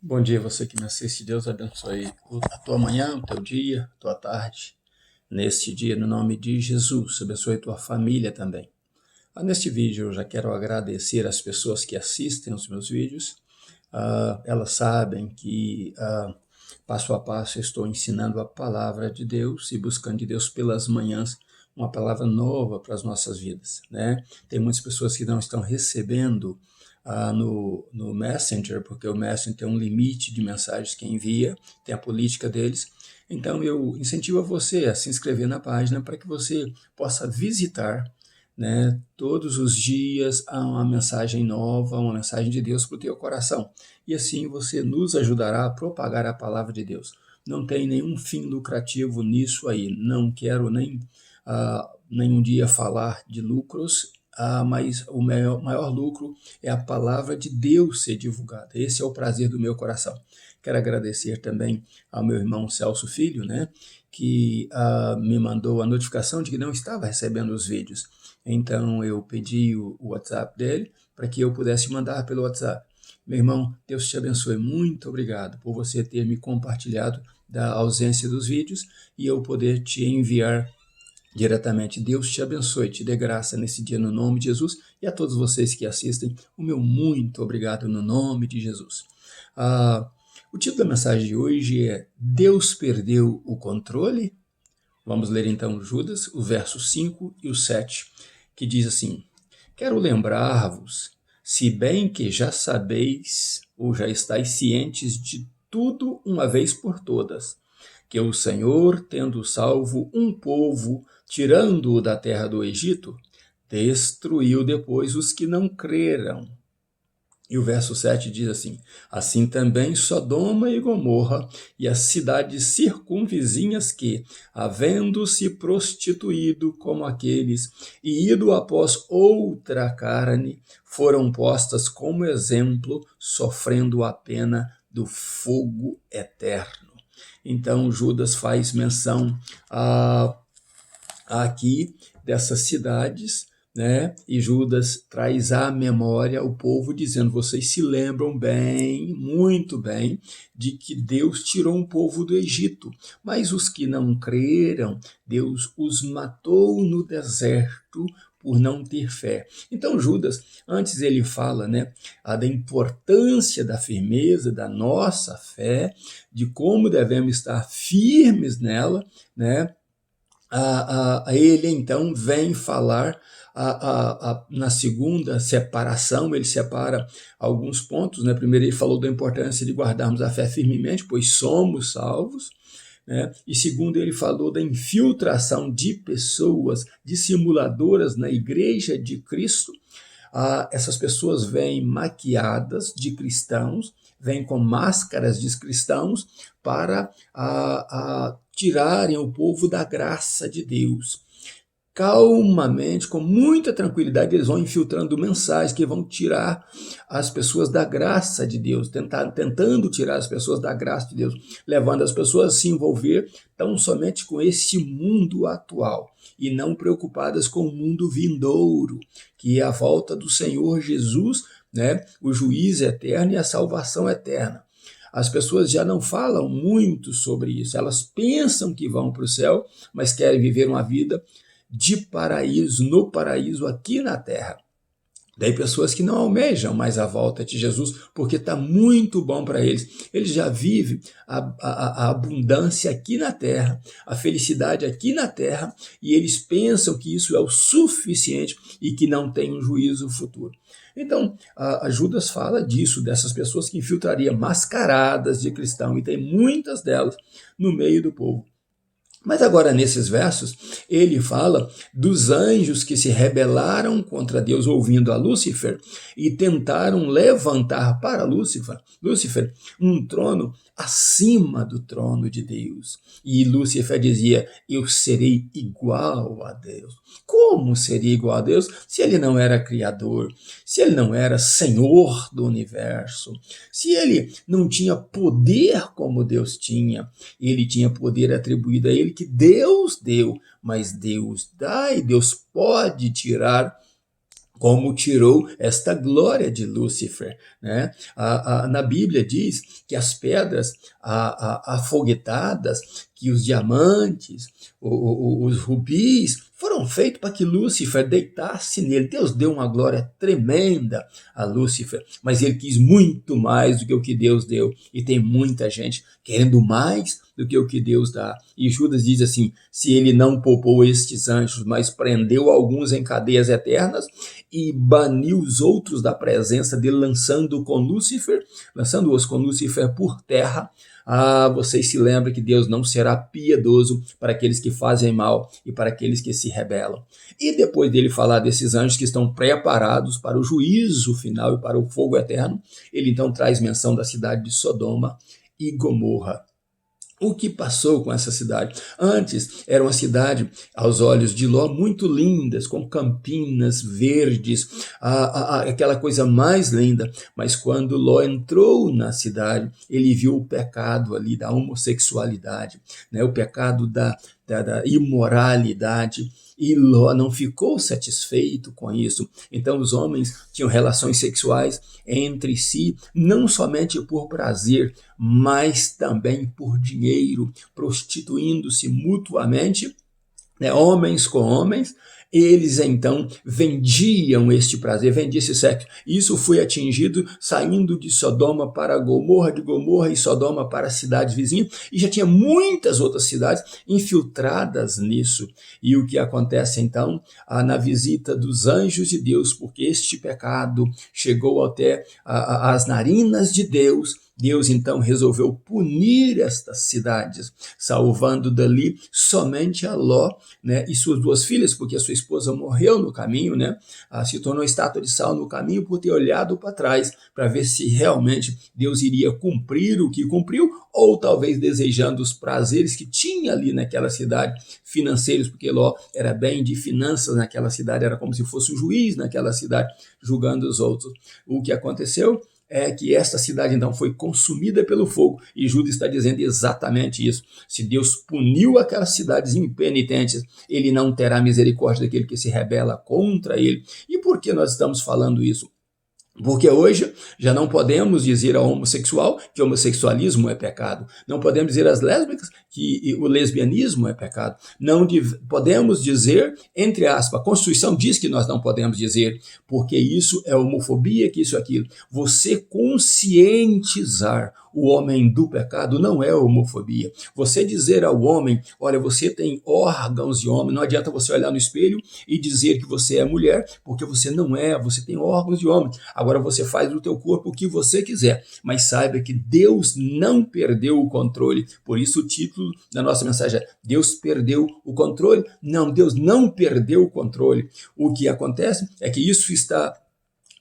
Bom dia, você que me assiste. Deus abençoe a tua manhã, o teu dia, a tua tarde. Neste dia, no nome de Jesus, abençoe tua família também. Neste vídeo, eu já quero agradecer as pessoas que assistem os meus vídeos. Elas sabem que passo a passo eu estou ensinando a palavra de Deus e buscando de Deus pelas manhãs uma palavra nova para as nossas vidas, né? Tem muitas pessoas que não estão recebendo no Messenger, porque o Messenger tem um limite de mensagens que envia, tem a política deles. Então eu incentivo a você a se inscrever na página para que você possa visitar, né? Todos os dias há uma mensagem nova, uma mensagem de Deus para o teu coração. E assim você nos ajudará a propagar a palavra de Deus. Não tem nenhum fim lucrativo nisso aí. Não quero nenhum dia falar de lucros, mas o maior lucro é a palavra de Deus ser divulgada. Esse é o prazer do meu coração. Quero agradecer também ao meu irmão Celso Filho, né, que me mandou a notificação de que não estava recebendo os vídeos. Então eu pedi o WhatsApp dele para que eu pudesse mandar pelo WhatsApp. Meu irmão, Deus te abençoe. Muito obrigado por você ter me compartilhado da ausência dos vídeos e eu poder te enviar diretamente. Deus te abençoe, te dê graça nesse dia no nome de Jesus e a todos vocês que assistem, o meu muito obrigado no nome de Jesus. O título da mensagem de hoje é Deus perdeu o controle? Vamos ler então Judas, o verso 5 e o 7, que diz assim: Quero lembrar-vos, se bem que já sabeis ou já estáis cientes de tudo uma vez por todas, que o Senhor, tendo salvo um povo, tirando-o da terra do Egito, destruiu depois os que não creram. E o verso 7 diz assim: Assim também Sodoma e Gomorra e as cidades circunvizinhas que, havendo-se prostituído como aqueles e ido após outra carne, foram postas como exemplo, sofrendo a pena do fogo eterno. Então Judas faz menção aqui dessas cidades, né? E Judas traz à memória o povo dizendo: vocês se lembram bem, muito bem, de que Deus tirou um povo do Egito, mas os que não creram, Deus os matou no deserto por não ter fé. Então Judas, antes ele fala, né, da importância da firmeza da nossa fé, de como devemos estar firmes nela, né? Ele então vem falar na segunda separação, ele separa alguns pontos, né? Primeiro ele falou da importância de guardarmos a fé firmemente, pois somos salvos, né? E segundo ele falou da infiltração de pessoas dissimuladoras na igreja de Cristo. Essas pessoas vêm maquiadas de cristãos, vêm com máscaras de cristãos para tirarem o povo da graça de Deus. Calmamente, com muita tranquilidade, eles vão infiltrando mensagens que vão tirar as pessoas da graça de Deus, tentando tirar as pessoas da graça de Deus, levando as pessoas a se envolver tão somente com esse mundo atual e não preocupadas com o mundo vindouro, que é a volta do Senhor Jesus, né? O juízo eterno e a salvação eterna. As pessoas já não falam muito sobre isso, elas pensam que vão para o céu, mas querem viver uma vida de paraíso, no paraíso aqui na terra. Daí pessoas que não almejam mais a volta de Jesus, porque está muito bom para eles. Eles já vivem a abundância aqui na terra, a felicidade aqui na terra, e eles pensam que isso é o suficiente e que não tem um juízo futuro. Então, a Judas fala disso, dessas pessoas que infiltrariam mascaradas de cristão, e tem muitas delas no meio do povo. Mas agora, nesses versos, ele fala dos anjos que se rebelaram contra Deus ouvindo a Lúcifer e tentaram levantar para Lúcifer, um trono acima do trono de Deus. E Lúcifer dizia: eu serei igual a Deus. Como seria igual a Deus se ele não era criador, se ele não era senhor do universo, se ele não tinha poder como Deus tinha? Ele tinha poder atribuído a ele que Deus deu, mas Deus dá e Deus pode tirar como tirou esta glória de Lúcifer, né? Na Bíblia diz que as pedras afoguetadas, que os diamantes, os rubis, foram feitos para que Lúcifer deitasse nele. Deus deu uma glória tremenda a Lúcifer, mas ele quis muito mais do que o que Deus deu. E tem muita gente querendo mais do que o que Deus dá. E Judas diz assim: se ele não poupou estes anjos, mas prendeu alguns em cadeias eternas e baniu os outros da presença dele, lançando-os com Lúcifer por terra. Vocês se lembram que Deus não será piedoso para aqueles que fazem mal e para aqueles que se rebelam. E depois dele falar desses anjos que estão preparados para o juízo final e para o fogo eterno, ele então traz menção da cidade de Sodoma e Gomorra. O que passou com essa cidade? Antes era uma cidade, aos olhos de Ló, muito lindas, com campinas verdes, aquela coisa mais linda. Mas quando Ló entrou na cidade, ele viu o pecado ali da homossexualidade, né? O pecado da imoralidade. E Ló não ficou satisfeito com isso. Então os homens tinham relações sexuais entre si, não somente por prazer, mas também por dinheiro, prostituindo-se mutuamente, né, homens com homens. Eles então vendiam este prazer, vendiam esse sexo. Isso foi atingido saindo de Sodoma para Gomorra, de Gomorra e Sodoma para cidades vizinhas, e já tinha muitas outras cidades infiltradas nisso. E o que acontece então na visita dos anjos de Deus, porque este pecado chegou até as narinas de Deus. Deus então resolveu punir estas cidades, salvando dali somente a Ló, né, e suas duas filhas, porque a sua esposa morreu no caminho, né, se tornou estátua de sal no caminho por ter olhado para trás, para ver se realmente Deus iria cumprir o que cumpriu, ou talvez desejando os prazeres que tinha ali naquela cidade, financeiros, porque Ló era bem de finanças naquela cidade, era como se fosse um juiz naquela cidade, julgando os outros. O que aconteceu é que esta cidade então foi consumida pelo fogo, e Judas está dizendo exatamente isso. Se Deus puniu aquelas cidades impenitentes, ele não terá misericórdia daquele que se rebela contra ele. E por que nós estamos falando isso? Porque hoje já não podemos dizer ao homossexual que o homossexualismo é pecado. Não podemos dizer às lésbicas que o lesbianismo é pecado. Não podemos dizer, entre aspas, a Constituição diz que nós não podemos dizer, porque isso é homofobia, que isso é aquilo. Você conscientizar o homem do pecado não é homofobia. Você dizer ao homem: olha, você tem órgãos de homem, não adianta você olhar no espelho e dizer que você é mulher, porque você não é, você tem órgãos de homem. Agora você faz do teu corpo o que você quiser, mas saiba que Deus não perdeu o controle. Por isso o título da nossa mensagem é: Deus perdeu o controle? Não, Deus não perdeu o controle. O que acontece é que isso está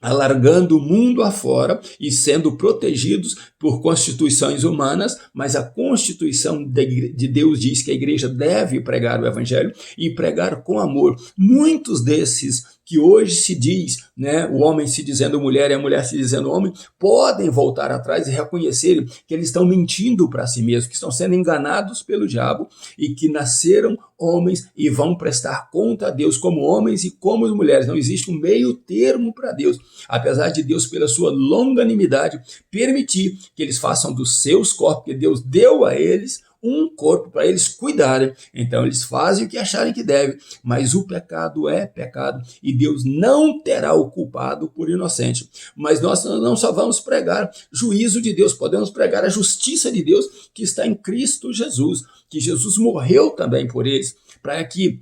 alargando o mundo afora e sendo protegidos por constituições humanas, mas a Constituição de Deus diz que a igreja deve pregar o evangelho e pregar com amor. Muitos desses que hoje se diz, né, o homem se dizendo mulher e a mulher se dizendo homem, podem voltar atrás e reconhecerem que eles estão mentindo para si mesmos, que estão sendo enganados pelo diabo e que nasceram homens e vão prestar conta a Deus como homens e como mulheres. Não existe um meio termo para Deus, apesar de Deus, pela sua longanimidade, permitir que eles façam dos seus corpos, que Deus deu a eles um corpo para eles cuidarem. Então eles fazem o que acharem que devem, mas o pecado é pecado e Deus não terá o culpado por inocente. Mas nós não só vamos pregar juízo de Deus, podemos pregar a justiça de Deus que está em Cristo Jesus, que Jesus morreu também por eles, para que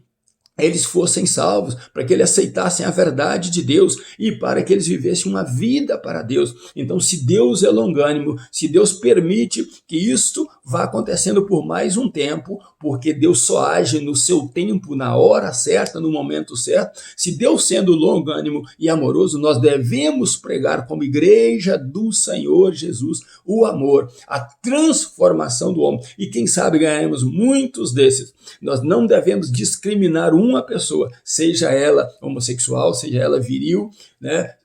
eles fossem salvos, para que eles aceitassem a verdade de Deus e para que eles vivessem uma vida para Deus. Então, se Deus é longânimo, se Deus permite que isto vá acontecendo por mais um tempo, porque Deus só age no seu tempo, na hora certa, no momento certo, se Deus sendo longânimo e amoroso, nós devemos pregar como igreja do Senhor Jesus o amor, a transformação do homem. E quem sabe ganharemos muitos desses. Nós não devemos discriminar uma pessoa, seja ela homossexual, seja ela viril, né?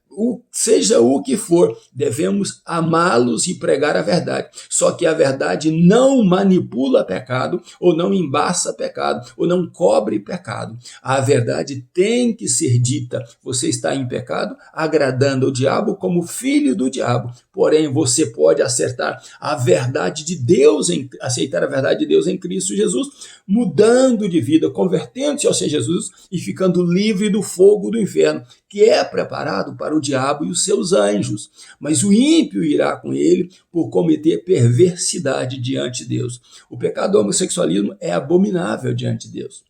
seja o que for, devemos amá-los e pregar a verdade. Só que a verdade não manipula pecado, ou não embaça pecado, ou não cobre pecado. A verdade tem que ser dita. Você está em pecado, agradando ao diabo como filho do diabo. Porém, você pode aceitar a verdade de Deus em Cristo Jesus, mudando de vida, convertendo-se ao Senhor Jesus e ficando livre do fogo do inferno, que é preparado para o diabo e os seus anjos. Mas o ímpio irá com ele por cometer perversidade diante de Deus. O pecado do homossexualismo é abominável diante de Deus.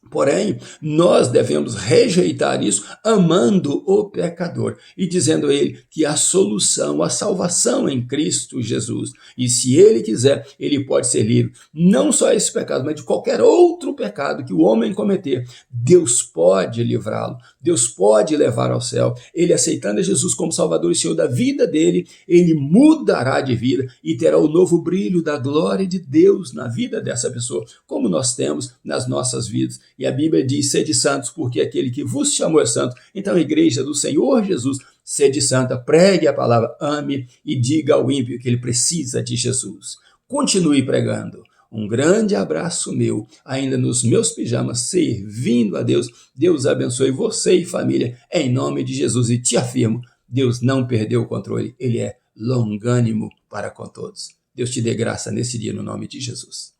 Porém, nós devemos rejeitar isso amando o pecador e dizendo a ele que a solução, a salvação é em Cristo Jesus. E se ele quiser, ele pode ser livre. Não só esse pecado, mas de qualquer outro pecado que o homem cometer. Deus pode livrá-lo. Deus pode levar ao céu. Ele aceitando a Jesus como Salvador e Senhor da vida dele, ele mudará de vida e terá o novo brilho da glória de Deus na vida dessa pessoa, como nós temos nas nossas vidas. E a Bíblia diz, sede santos, porque aquele que vos chamou é santo. Então a igreja do Senhor Jesus, sede santa, pregue a palavra, ame e diga ao ímpio que ele precisa de Jesus. Continue pregando. Um grande abraço meu, ainda nos meus pijamas, servindo a Deus. Deus abençoe você e família, em nome de Jesus. E te afirmo, Deus não perdeu o controle, ele é longânimo para com todos. Deus te dê graça nesse dia, no nome de Jesus.